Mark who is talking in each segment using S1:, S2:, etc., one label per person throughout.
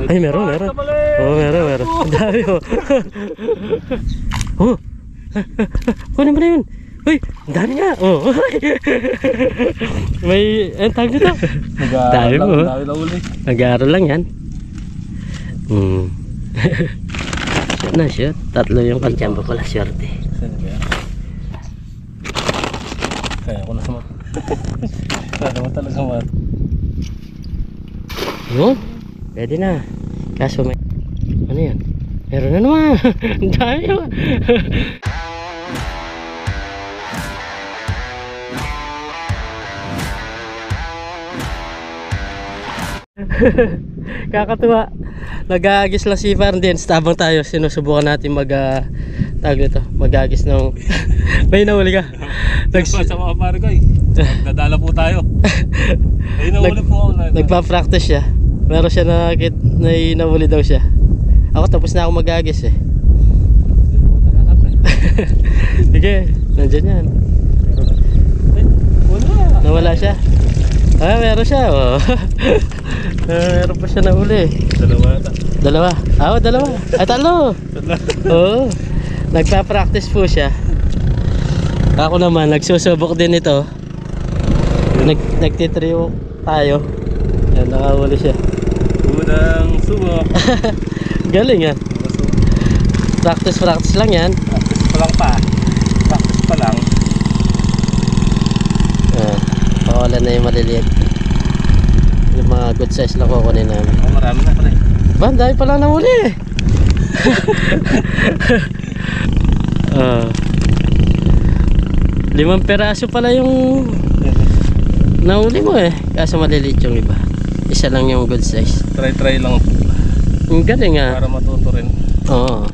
S1: Ay, meron. Oo, meron. Ang dami, oh. Oh. Kunin mo na yun. Uy, ang dami nga. Oh. May, ang tawag nito. Dami mo. Nag-aaral lang yan. Shoot na, shoot. Tatlo yung kalyamba ko lang, swerte.
S2: Kaya ko na samat. Kaya mo talaga samat.
S1: Yun, pwede na. Kaso may, ano yan? Meron na naman. Ang dami naman. Kakatuwa. Nag-aagis lang si Ferdinand. Tabang tayo, sinusubukan natin tawag nito, mag-aagis ng may nahuli ka.
S2: Sa mga pare ko nadala po tayo. Ay nahuli po ako.
S1: Nagpa-practice siya. Meron siya nahuli daw siya. Ako tapos na ako mag-aagis eh. Sige, nandyan yan. Nawala siya. Ah, meron siya. Oh. Meron pa siya nahuli. Dalawa. Dalawa. Ay, tatlo. Oo. Nagpa-practice po siya. Ako naman, nagsusubok din ito. Nagtitrio tayo. Yan, nakahuli siya.
S2: Unang subok.
S1: Galing yan. Practice lang yan.
S2: Practice pa lang.
S1: Pakulan na yung maliliit. Yung mga good size lang kukunin namin.
S2: Marami na pare.
S1: Ba, dahil pa lang nahuli. 5 peraso pala yung nahuli mo eh. Kaso maliliit yung iba. Isa lang yung good size.
S2: Try lang.
S1: Ang galing nga.
S2: Para matuto rin.
S1: Oo.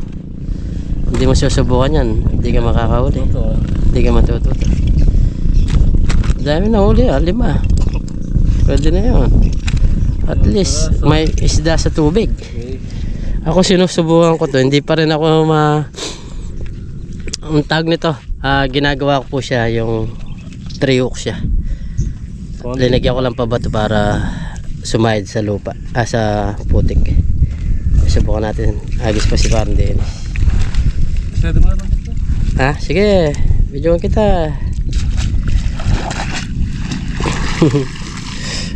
S1: Hindi mo susubukan yan. Hindi ka makakahuli. Hindi ka matututo. Dami nahuli 5. Pwede na yun. At least may isda sa tubig. Ako sinusubukan ko to. Hindi pa rin ako ang tag nito. Ginagawa ko po siya yung 3 hook siya. Linagyan ko lang pabato para sumayad sa lupa. Sa putik. Subukan natin. Agis pa si Ferdinand. Sige. Videoan kita.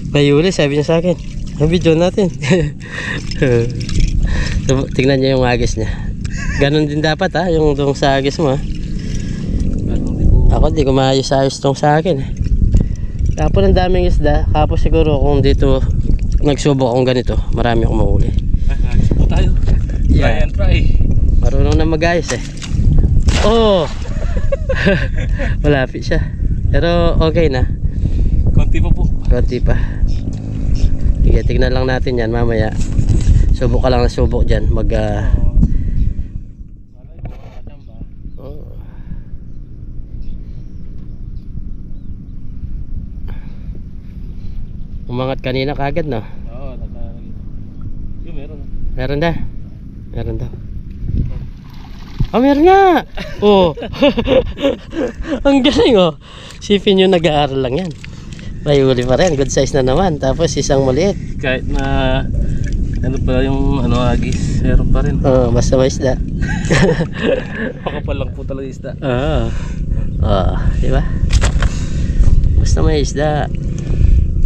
S1: May huli, sabi niya sa akin. Video natin. So, tingnan niyo yung agis niya. Ganon din dapat yung dong sa agis mo. Ako di ko maayos-ayos tong sa akin. Kapon ang daming isda. Kapos siguro kung dito nagsubok akong ganito, marami akong mahuli.
S2: Agis po tayo. Try and try.
S1: Marunong na mag-ayos eh. Oh! Malapit siya. Pero okay na.
S2: Konti pa po.
S1: Konti pa. Sige, tignan lang natin yan mamaya. Subok ka lang na subok dyan. Umangat kanina kagad no?
S2: Oo, yung meron.
S1: Meron na. Meron daw. Meron nga. Oh. Ang galing oh. Sipin nyo nag-aaral lang yan. May huli pa rin. Good size na naman. Tapos isang maliit.
S2: Kahit na ano pala yung agis, meron pa rin.
S1: Basta may isda.
S2: Pakapal lang po talaga isda.
S1: Diba? Basta may isda.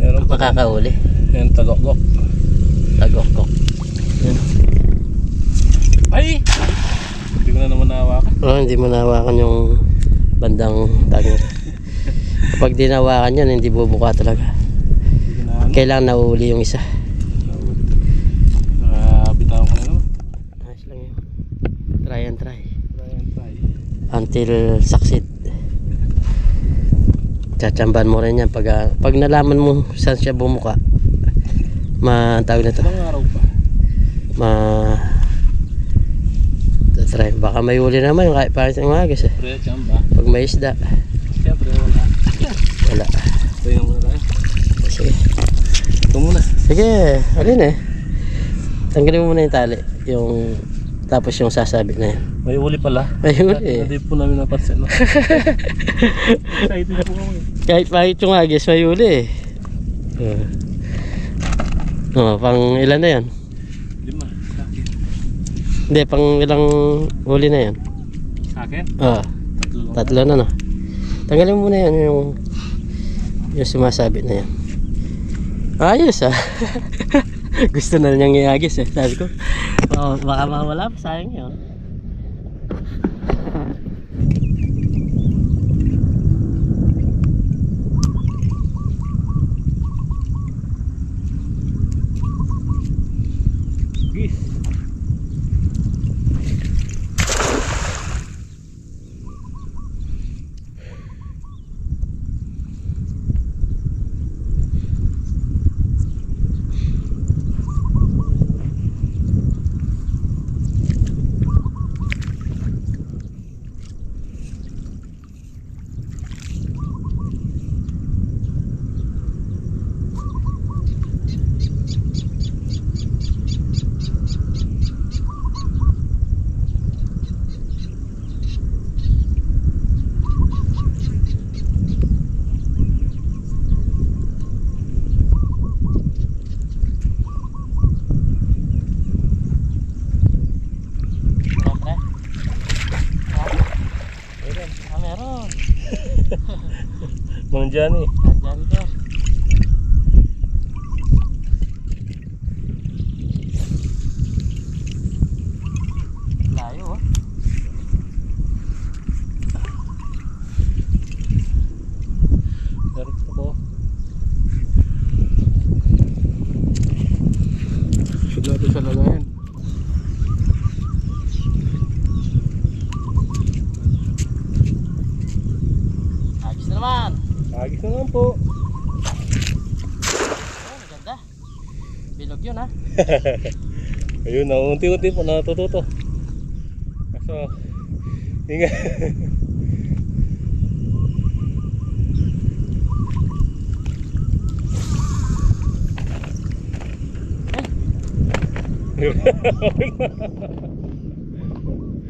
S2: Meron pa
S1: makakahuli.
S2: Yan, tagokgok.
S1: Tagokgok. Yan.
S2: Ay! Hindi ko na naman nahawakan.
S1: Hindi mo nahawakan yung bandang tagong. Kapag di nahawakan yan, hindi bubuka talaga. Kailangan nauuli yung isa.
S2: Bitawan ko na naman.
S1: Ayos lang yun. Try and try.
S2: Until
S1: succeed. Tsatsamban mo rin yan pag nalaman mo saan siya bumuka. Tawag na to.
S2: Ilang araw pa?
S1: Try. Baka may huli naman yung kahit parang yung agis eh. Pag may isda.
S2: Siyempre wala. Tingnan muna tayo.
S1: Sige.
S2: Ito muna.
S1: Sige. Alin eh. Tanggalin mo muna yung tali. Tapos yung sasabi na yan.
S2: May huli pala.
S1: May huli.
S2: Hindi po namin napansin. No? Excited na po kami.
S1: Kahit yung agis may huli eh. Oh, pang ilan na yan?
S2: 5 sa akin.
S1: Hindi, pang ilang huli na yan?
S2: Sa akin?
S1: Ah, 3 na no. Tanggalin mo muna yan yung sumasabit na yan. Ayos ah. Gusto na niyang iagis eh. Sabi ko, oh, baka mawala pa, sayang yun.
S2: Gis.
S1: Meron.
S2: Mang Johnny.
S1: Nandyan ko. Layo oh.
S2: Meron ito po. Should natin sa lagayan.
S1: Agis na naman.
S2: Agis na naman po.
S1: Oh, maganda. Bilog yun ha.
S2: Ayun na, unti-unti po natututo. Kaso, hinga.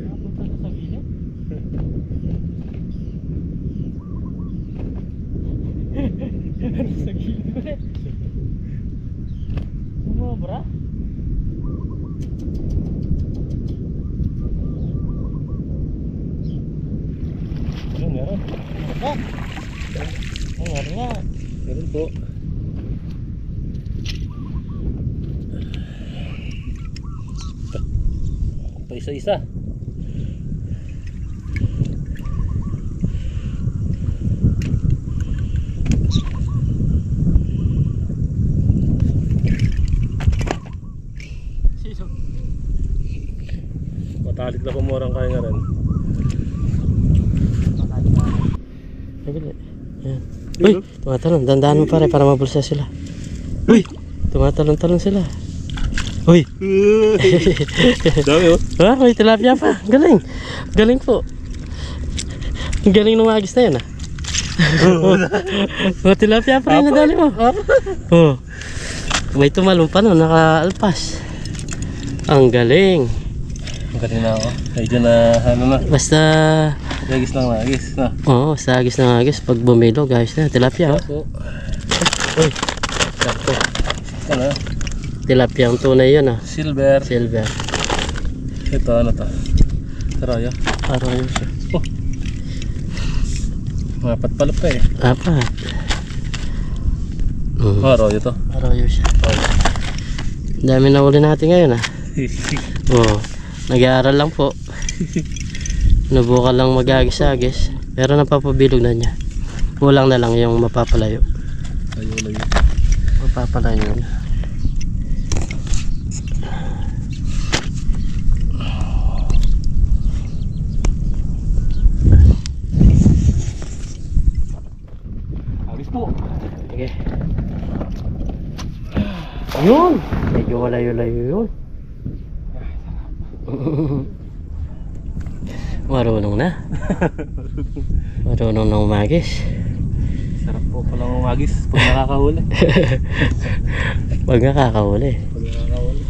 S1: Napunta sa gilid. Sa gilid ulit. Sumobra.
S2: Ayun, meron.
S1: Aba. Ay, meron nga.
S2: Meron po. Pa isa-isa.
S1: Sino?
S2: Matalik na kumurang kaya nga rin.
S1: Nagili. Ayan. Uy, tumatalon. Dandaan mo pare para mabulsa sila. Uy, tumatalon-talon sila. Uy.
S2: Dami oh.
S1: Ah, may tilapia pa. Galing. Galing po. Ang galing ng agis na yan ah. Oh, tilapia pa rin nadali mo. Oh. May tumalong pa no, nakaalpas. Ang galing.
S2: Ang galing na ako. Medyo na ano na.
S1: Basta
S2: Agis lang na, agis na.
S1: oo, sa agis ng agis pag bumilo guys na tilapia oh.
S2: Po.
S1: Uy,
S2: Sakto. Ano?
S1: tilapia ang tunay yun ah.
S2: Silver.
S1: Silver.
S2: Ito ano to? Saraya.
S1: Parang yun siya.
S2: Oh. Mapat pala pa eh.
S1: Apat.
S2: Araw ito.
S1: Arroyo siya. Ang dami na uli natin ngayon ah. Oo. Nag-aaral lang po. Nabukan lang mag-agis-agis. Pero napapabilog na niya. Kulang na lang yung mapapalayo.
S2: Layo.
S1: Mapapalayo na.
S2: Agis po.
S1: Sige. Yun! Medyo malayo-layo yun. Marunong na. Marunong na umagis.
S2: Sarap po palang umagis pag nakakahuli.
S1: Pag nakakahuli.
S2: Pag nakakahuli.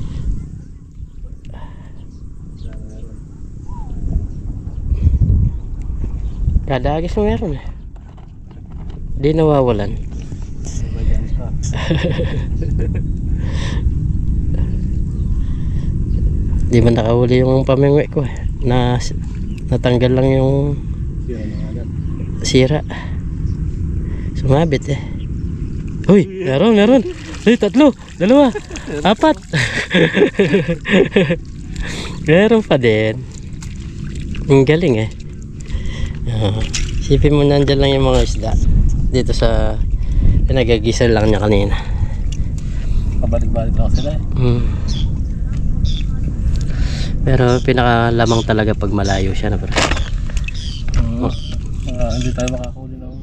S1: Kada agis mo meron eh. Di nawawalan.
S2: Magyan pa.
S1: Di ba nakahuli yung pamingwi ko eh. Natanggal lang yung sira. Sumabit eh. Uy, meron. Uy, 3, 2, 4. Meron pa din. Ang galing eh. Sipin mo nandyan lang yung mga isda. Dito sa pinagagisa lang niya kanina.
S2: Pabalik-balik lang sila eh.
S1: Pero pinakalamang talaga pag malayo siya na bro.
S2: Hindi tayo makakahuli ng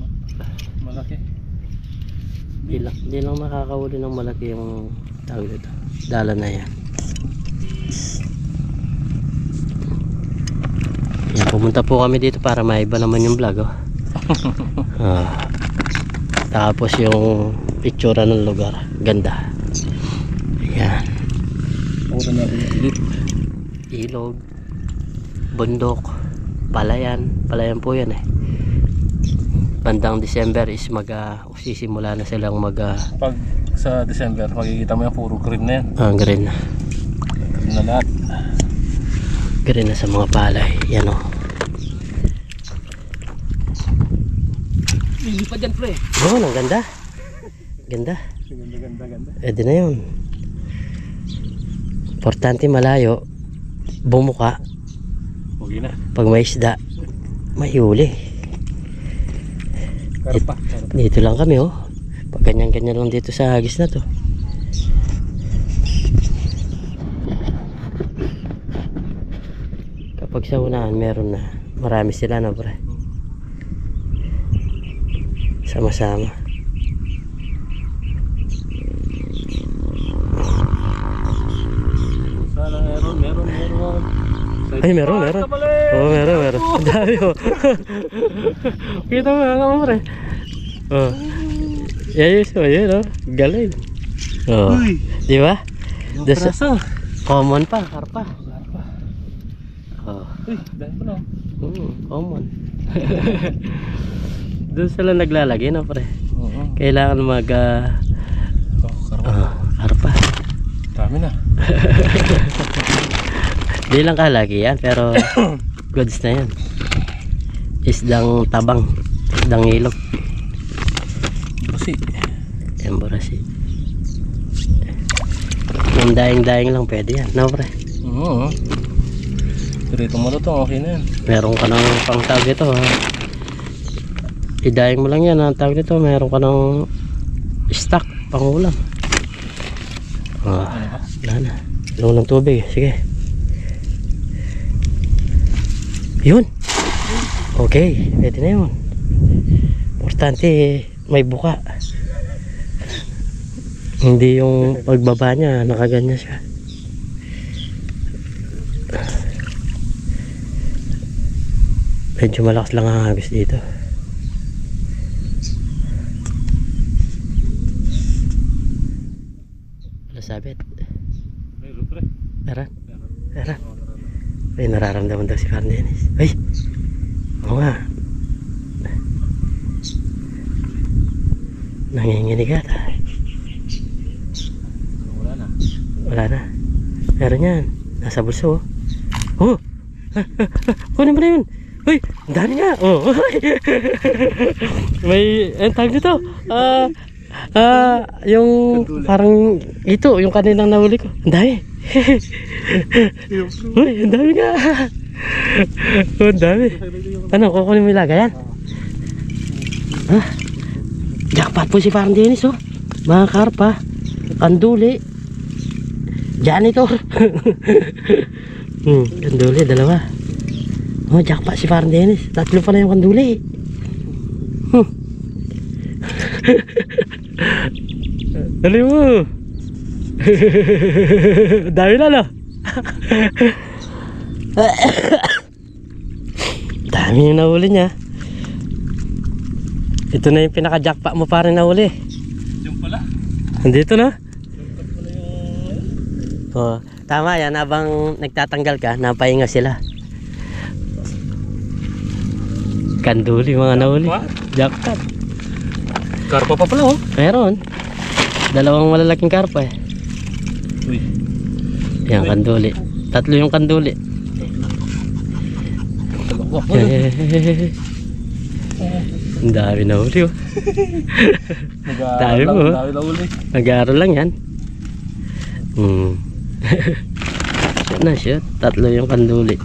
S2: malaki.
S1: Hindi lang makakahuli ng malaki yung tawag dito. Dala na yan. Yan, pumunta po kami dito para maiba naman yung vlog oh. Tapos yung picture ng lugar. Ganda. Ayan.
S2: Pumunta natin yung ilit.
S1: Ilog, bundok, palayan po yan eh. Bandang December is sisimula na silang
S2: pag sa December makikita mo yung puro green na yan.
S1: Green na.
S2: Green na lahat.
S1: Green na sa mga palay. Yan o.
S2: Hindi pa dyan pre.
S1: Ang ganda. Ganda.
S2: Ganda.
S1: Pwede na yun. Importante malayo. Bumuka.
S2: Okay na.
S1: Pag may isda, may huli.
S2: Karpa.
S1: Dito lang kami oh. Pag ganyan-ganyan lang dito sa hagis na to. Kapag sa unahan meron na. Marami sila na pre. Sama-sama.
S2: Sana meron.
S1: Ay, meron. Oo, meron. Ang dami oh. Kita mo nga pre. Oh. Yun oh. Galing. Oh. Di ba? Common pa, karpa. Oh.
S2: Uy, dahil pa lang.
S1: Common. Doon sila naglalagay na pre. Kailangan karpa.
S2: Dami na.
S1: Di lang kalagi yan, pero goods na yan. Isdang tabang, isdang ilog.
S2: Kasi
S1: Yan borasi. Yung daing-daing lang pwede yan, no pre?
S2: Pirito mo na to, okay na yan.
S1: Meron ka ng pang tawag ito ha. Idaing mo lang yan, ang tawag ito, meron ka ng stock, pang ulam. Wala na. Ilang ng tubig, sige. Yun. Okay, pwede na yun. Importante may buka. Hindi yung pagbaba niya, nakaganyan siya. Medyo malakas lang ang hagis dito. Wala sabit.
S2: Meron pre.
S1: Meron. Ay, nararamdaman daw si Karen Dennis. Ay! Oo nga. Nanginginig ata. Wala na. Meron yan. Nasa bulso. Oh! Kunin mo na yun. Uy! Ang dami nga. Oh! May, ang tawag dito. Yung parang ito, yung kaninang nahuli ko. Ang dami. Uy, ang dami nga. Ang dami. Ano, kukunin mo yung lagayan? Jackpot po si Parang Dennis oh. Mga karpa, kanduli, janitor. Kanduli, 2. Oh, jackpot si Parang Dennis. 3 pa na yung kanduli. Dali mo. Dami na no. Dami yung nahuli niya. Ito na yung pinaka-jackpot mo pa rin nahuli.
S2: Diyan pala.
S1: Nandito na. Oh, tama yan. Habang nagtatanggal ka, napahinga sila. Kanduli mga nahuli. Jackpot.
S2: Karpa pa pala oh.
S1: Meron. 2 malalaking karpa eh.
S2: Uy.
S1: Yan, kanduli. Tatlo yung kanduli. Ang dami na huli oh. Dami mo. Nag-aaral lang yan. Shoot na shoot. Tatlo yung kanduli.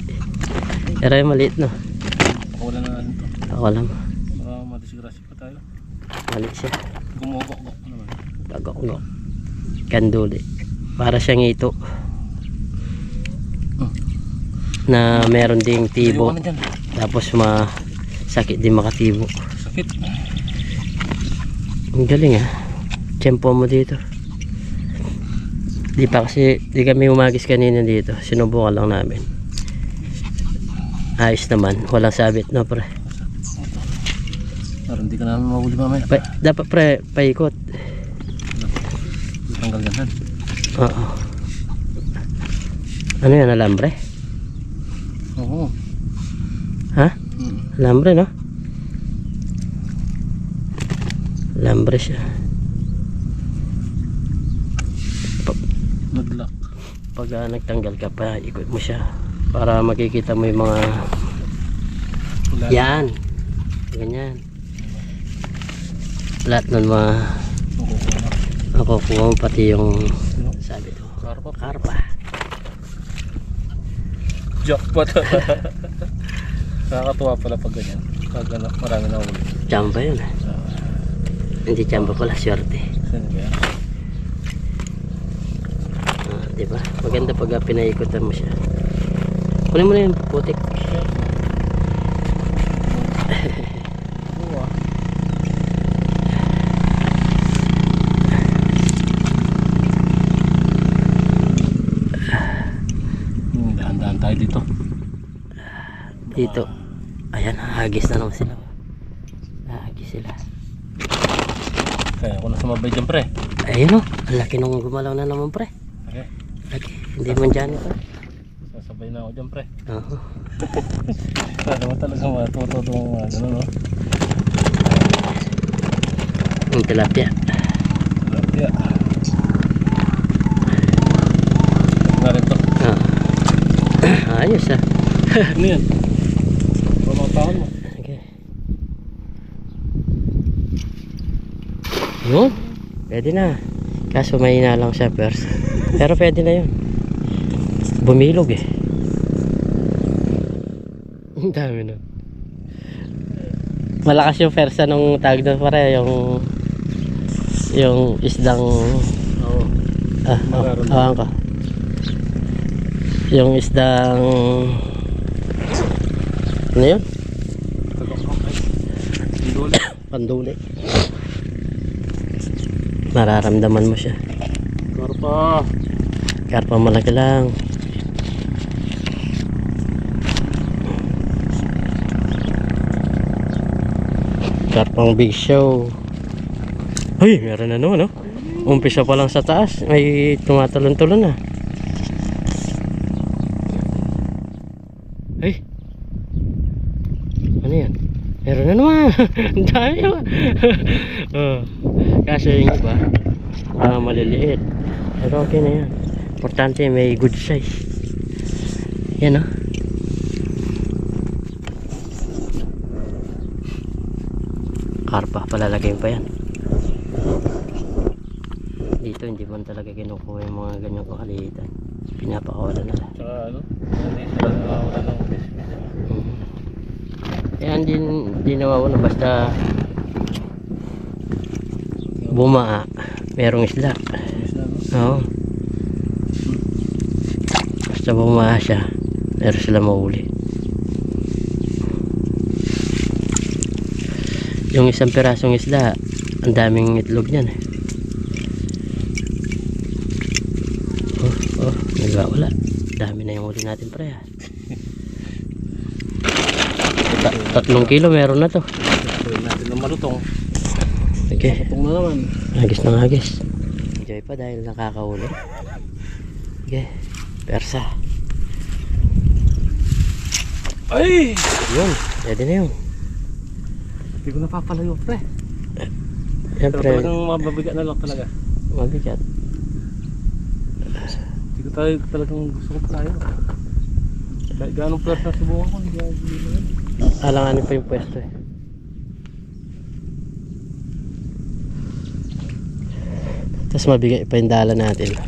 S1: Pero yung maliit no.
S2: Wala na natin to.
S1: Ako lang.
S2: Madisgrasya pa tayo.
S1: Maliit siya.
S2: Gumugok-gok naman.
S1: Pagok-gok. Kanduli. Para siyang ito. Na meron ding tibo. Tapos sakit din makatibo.
S2: Sakit.
S1: Ang galing ah. Tiyempo mo dito. Di kami umagis kanina dito. Sinubukan lang namin. Ayos naman. Walang sabit na pre.
S2: Pero hindi ka namin mahuli mamaya.
S1: Dapat pre, paikot.
S2: Tanggal yan.
S1: Oo. Ano yan? Alambre?
S2: Oo.
S1: Ha? Alambre no? Alambre siya.
S2: Naglock.
S1: Pag nagtanggal ka pa, ikot mo siya para makikita mo yung mga yan. Ganyan. Lahat ng mga nakukuha mo pati yung sabi to. Karpa.
S2: Jackpot. Nakakatuwa pala pag ganyan. Pag marami na huli.
S1: Chamba yun. Hindi chamba pala, swerte.
S2: Saan kaya?
S1: Diba? Maganda pag pinaikutan mo siya. Kunin mo na yung putik.
S2: Dahan-dahan tayo dito.
S1: Dito. Ayan, hagis na naman sila. Hagis sila.
S2: Kaya ako na sumabay dyan pre.
S1: Ayun o. Ang laki nung gumalaw na naman pre.
S2: Okay.
S1: Laki. Hindi man dyan ito.
S2: Sasabay na ako dyan pre.
S1: Oo.
S2: Kaya mo talaga matuto itong gano'n no?
S1: Yung tilapia.
S2: Tilapia. Nga rin to.
S1: Ayos ah.
S2: Ano yan? Pamatahan mo.
S1: Okay. Yun. Pwede na. Kaso mahina lang siya first. Pero pwede na yun. Bumilog eh. Ang dami na. Malakas yung persa nung tag doon pare. Yung isdang awan ko. Yung isdang ano yun? Panduli. Mararamdaman mo siya. Karpa malaki lang. Karpang big show. Ay, meron na naman no? Umpisa pa lang sa taas. May tumatalon-talon na. Ay. Ano yan? Meron na naman. Ang dami naman. Kaso yung iba maliliit. Pero okay na yan. Importante may good size. Yan o. Karpa, palalagay pa yan. Dito hindi man talaga kinukuha yung mga ganyang kakalitan. Pinapakawalan nila.
S2: Tsaka ano? Hindi sila nakawala ng business.
S1: Yan din nawawala basta bumaa merong isla. Oo. Basta bumaa siya meron sila mahuli. Yung isang pirasong isda ang daming itlog niyan eh. Nagwawala. Dami na yung huli natin pre ha. 3 kilo meron na to.
S2: Gawin natin ng malutong.
S1: Okay.
S2: Malutong na naman.
S1: Hagis ng hagis. Enjoy pa dahil nakakahuli. Okay. Persa.
S2: Ay!
S1: Yun. Pwede na yun.
S2: Hindi ko napapalayo pre.
S1: Yan
S2: Pero
S1: pre.
S2: talagang mababigat na lang talaga.
S1: Mabigat.
S2: Hindi ko tayo talagang gusto ko tayo. Kahit ganong plus na subukan ko, hindi ako yun.
S1: Alanganin pa yung pwesto eh. Tapos mabigay pa yung dala natin.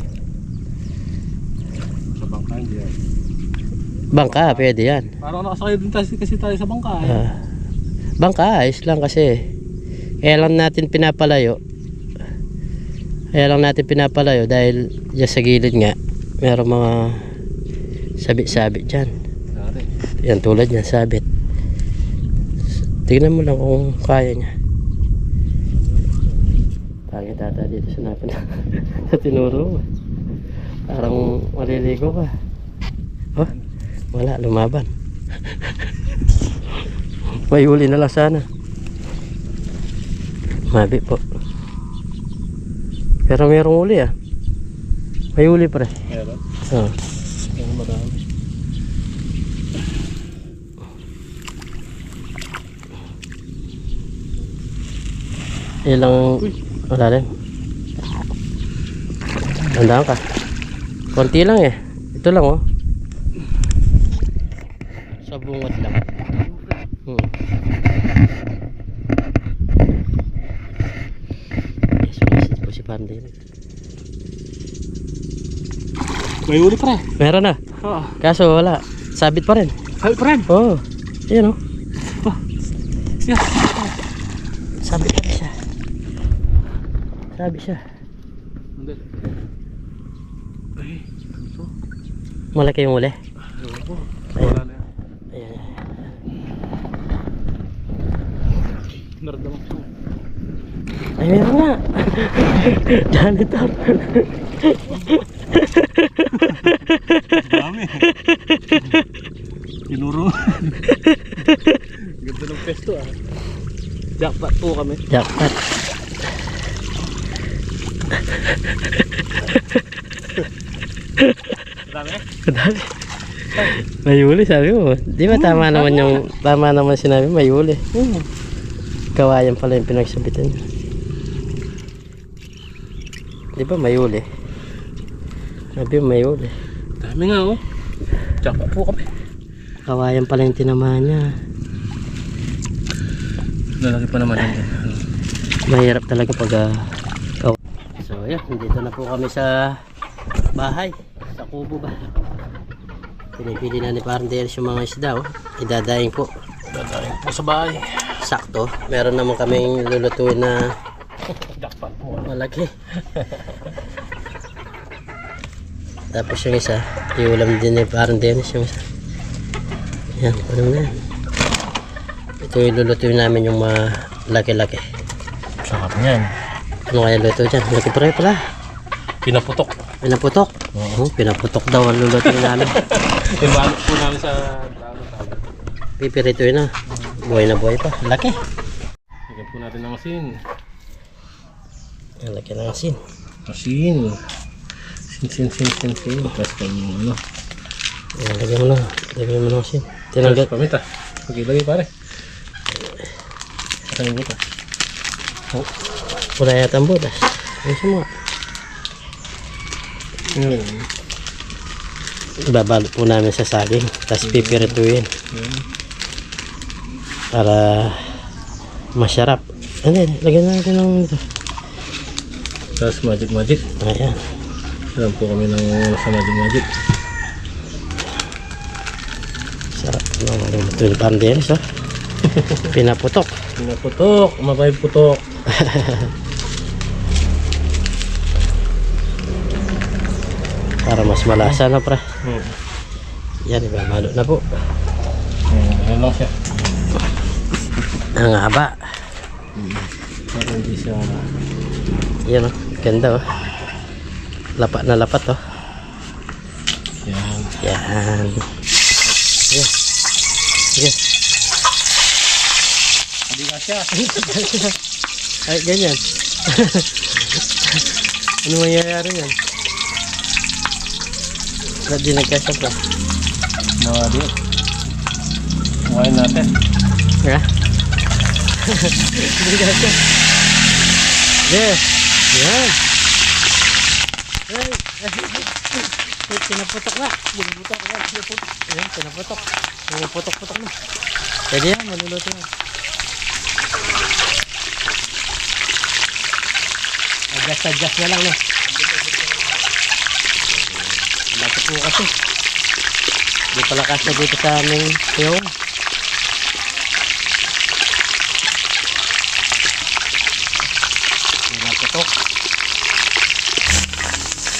S2: Sa bangka, hindi yan.
S1: Bangka, pwede yan.
S2: Parang nakasakay din tayo kasi tayo sa bangka eh.
S1: Bangka, ayos lang kasi. Kaya lang natin pinapalayo. Dahil dyan sa gilid nga, meron mga sabit-sabit dyan.
S2: Dati.
S1: Yan, tulad niya, sabit. Tignan mo lang kung kaya niya. Pangit ata dito sa napin. Sa tinuro mo. Parang maliligo ka. Oh, wala, lumaban. May huli na lang sana. Mabi po. Pero mayroong huli ah. May huli pre.
S2: Meron?
S1: Oo.
S2: Yung madami.
S1: Ilang wala rin. Tandaan ka. Konti lang eh. Ito lang oh. Sa bungot lang. Yes, message po si Panday.
S2: May uli pre.
S1: Meron na.
S2: Oo.
S1: Kaso wala. Sabit pa rin.
S2: Sabi pa rin.
S1: Oo. Oh, yun oh.
S2: Yeah.
S1: Sabit pa rin siya. Sabi siya.
S2: Hindi. Ay, ito.
S1: Malaki yung uli.
S2: Ewan ko. Wala na yan.
S1: Ayan.
S2: Naradamang ko.
S1: Ay, meron nga. Janitor.
S2: Dami. Tinuro. Ganda ng pesto ah. Jackpot po kami.
S1: Jackpot.
S2: Dami?
S1: Madami. May huli sabi mo. Di ba tama naman sinabi may huli. Kawayan pala yung pinagsabitan niya. Di ba may huli? Sabi mo may huli.
S2: Dami nga oh. Jackpot po kami.
S1: Kawayan pala yung tinamaan niya.
S2: Lalaki pa naman yan.
S1: Mahirap talaga pag So yeah, dito na po kami sa bahay. Sa kubo ba? Pinipili na ni Parang Dennis yung mga isda oh. Idadaing po.
S2: Dadaing po sa bahay.
S1: Sakto. Meron naman kaming lulutuin na
S2: Jackpot po.
S1: malaki. Tapos yung isa, iulam din ni Parang Dennis yung isa. Yan, ano na yan. Ito yung lulutuin namin yung mga laki-laki.
S2: Sarap niyan.
S1: Ano kaya luto dyan? Laki pa rin pala.
S2: Pinaputok.
S1: Pinaputok. Oo, pinaputok daw ang lulutuin namin.
S2: Ibalot po namin sa
S1: Pipirituin na. Buhay na buhay pa. Laki.
S2: Lagyan po natin ng asin.
S1: Ang laki ng asin.
S2: Asin. Sin. Tapos kanyang ano.
S1: Ayan, lagyan mo na. Lagyan mo ng asin.
S2: Tapos
S1: Tinanggal.
S2: pamita. Pag-ilagay pare. Saan yung butas?
S1: Oh, wala yata ang butas. Ayos mo nga. Babalot po namin sa saging. Tapos pipirituin. Para masarap. Ano yan? Lagyan natin ng ito.
S2: Tapos magic.
S1: Ayan.
S2: Alam po kami ng sa magic.
S1: Sarap. Ito yung pandelis oh. Pinaputok.
S2: Pinaputok. Mabay putok.
S1: Para mas malasa na pre. Yan, ibabalot na po.
S2: Ayan lang siya.
S1: Ang haba.
S2: Para hindi siya.
S1: Yan oh. Ganda oh. Lapat na lapat oh.
S2: Yan.
S1: Yan. Sige. Sige.
S2: Hindi nga siya.
S1: Ay, ganyan. Ano mangyayari yan? Ba't di nagkasya pa?
S2: Mga di. Kuhain natin.
S1: Ha? Hindi nagkasya. Yes. Yan. Ay. Pinaputok na.
S2: Bumubutak na.
S1: Ayan, pinaputok. Pumuputok-putok na. Pwede yan, maluluto yan. Adjust na lang, no? Laki po kasi. Hindi pala kasya dito sa aming yung. Pinaputok.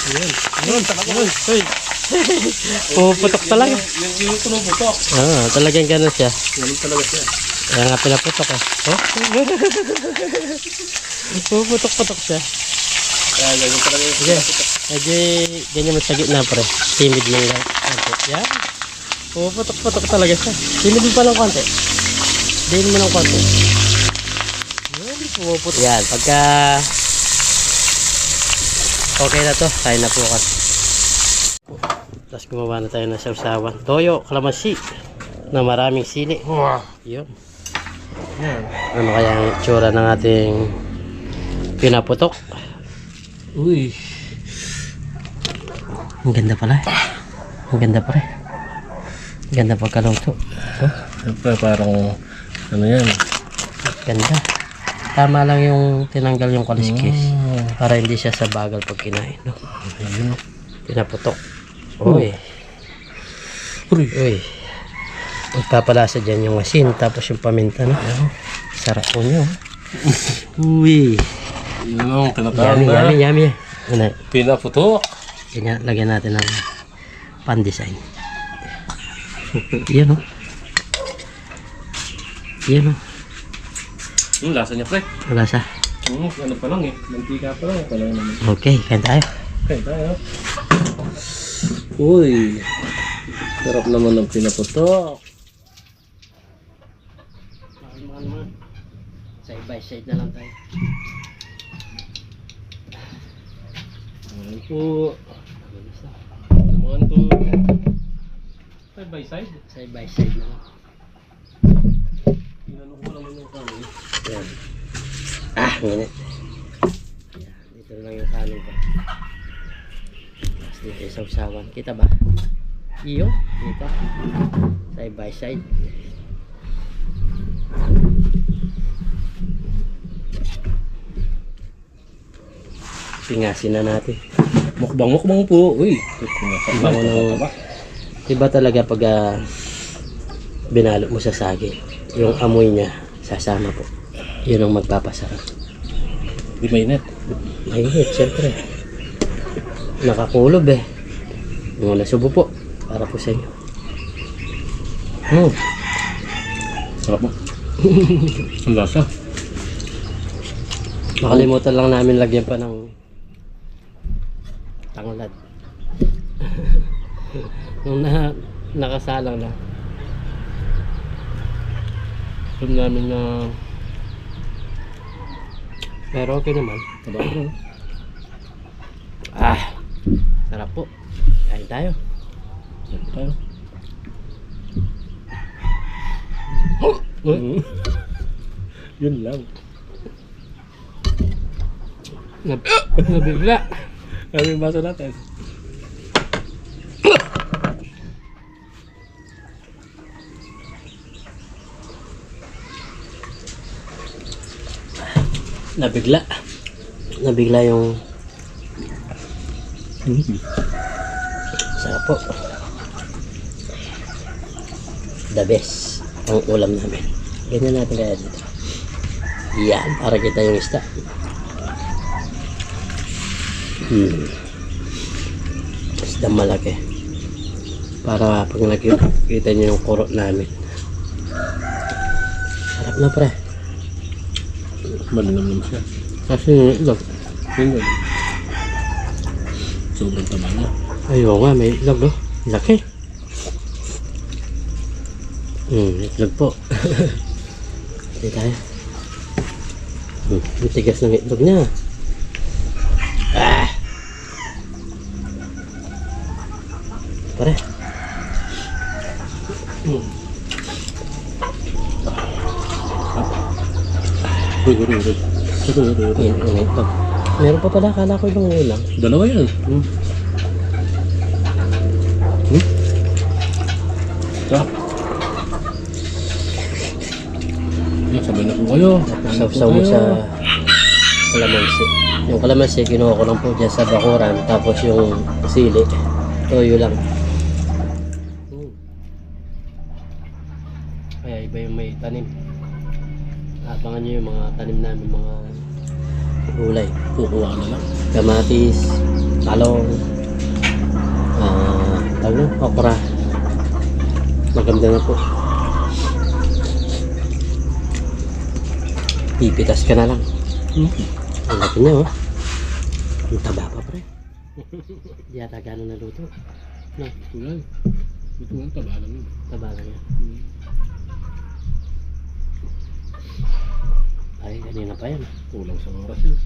S1: Ayan. Ayan, talaga. Ayan. Pumuputok talaga.
S2: Yung pumuputok.
S1: Talagang gano'n siya.
S2: Ganun talaga siya.
S1: Kaya nga pinaputok eh. Oh? Pumuputok-putok siya.
S2: Kaya ganun talaga yung
S1: Sige. Ganyan mo sa gitna pre. Timid lang lang. Yan. Pumuputok-putok talaga siya. Timid mo pa ng konti. Diin mo ng konti. Yan. Pumuputok. Yan. Pagka okay na to, kain na po kasi. Tapos gumawa na tayo ng sausawan. Toyo, kalamansi na maraming sili. Yun.
S2: Yan.
S1: Ano kaya ang itsura ng ating pinaputok?
S2: Uy.
S1: Ang ganda pala. Ang ganda pala. Ang ganda pagkaluto.
S2: Siyempre parang ano yan.
S1: Ganda. Tama lang yung tinanggal yung kaliskis. Para hindi siya sa bagal pag kinain. No? Pinaputok. Uy. Uy. Magpapalasa dyan yung asin. Tapos yung paminta. No? Sarap po nyo. Uy.
S2: Yun ang tinatawag na
S1: Yummy. Ano,
S2: pinaputok.
S1: ganyan, lagyan natin ng pan-design. Yan o. Yan o.
S2: Yung lasa niya pre.
S1: Wala sa.
S2: Ano pa lang eh. Mantika pa lang. Pala naman.
S1: Okay, kain tayo.
S2: Okay, tayo. Uy. Sarap naman ng pinaputok.
S1: Side by side na lang tayo.
S2: Ayan po. Naman to. Side by side.
S1: Side by side na lang.
S2: Inano ko naman yung kanin.
S1: Yan. Minute. Yan, dito na lang yung kanin ko. Tapos dito yung sausawan. Kita ba? Iyo. Dito. Side by side. Pingasin na natin.
S2: Mukbang po. Uy.
S1: Iba talaga pag binalot mo sa saging. Yung amoy niya sasama po. Yun ang magpapasarap.
S2: Di mainit.
S1: Mainit, syempre. Nakakulob eh. Yung nasubo po. Para po sa inyo.
S2: Sarap mo. Ang lasa.
S1: Nakalimutan lang namin lagyan pa ng tanglad. Nung nakasalang lang.
S2: Alam namin na
S1: Pero okay naman.
S2: tabaho.
S1: Sarap po. Kain tayo.
S2: Tayo. Yun lang.
S1: Nabigla.
S2: Ano yung baso natin?
S1: Nabigla yung sarap po. The best ang ulam namin. Ganyan natin kaya dito. Yan, para kita yung isda. Isda malaki. Para pag nakikita nyo yung kuro namin. Sarap na pre.
S2: Malinam naman siya.
S1: Kasi yung itlog.
S2: Yun. Sobrang taba niya.
S1: Ayaw nga, may itlog no? Laki. Itlog po. Hindi tayo. Ang tigas ng itlog niya. Pare.
S2: Uy.
S1: Meron pa pala, kala ko yung ulang.
S2: Dalawa yan.
S1: Sausaw mo sa kalamansi. Yung kalamansi, kinuha ko lang po dyan sa bakuran. Tapos yung sili, toyo lang. Kaya iba yung may tanim. Abangan nyo yung mga tanim namin, mga gulay.
S2: Kukuha na lang.
S1: Kamatis, talong, okra. Maganda na po. Pipitas ka na lang. Ang laki niya, oh. Ang taba pa, pre. Di ata gano'n naluto. No,
S2: Tulan. Ito ang taba lang yun.
S1: taba lang yan. Ay, kanina pa yan.
S2: Kulang sa oras yun.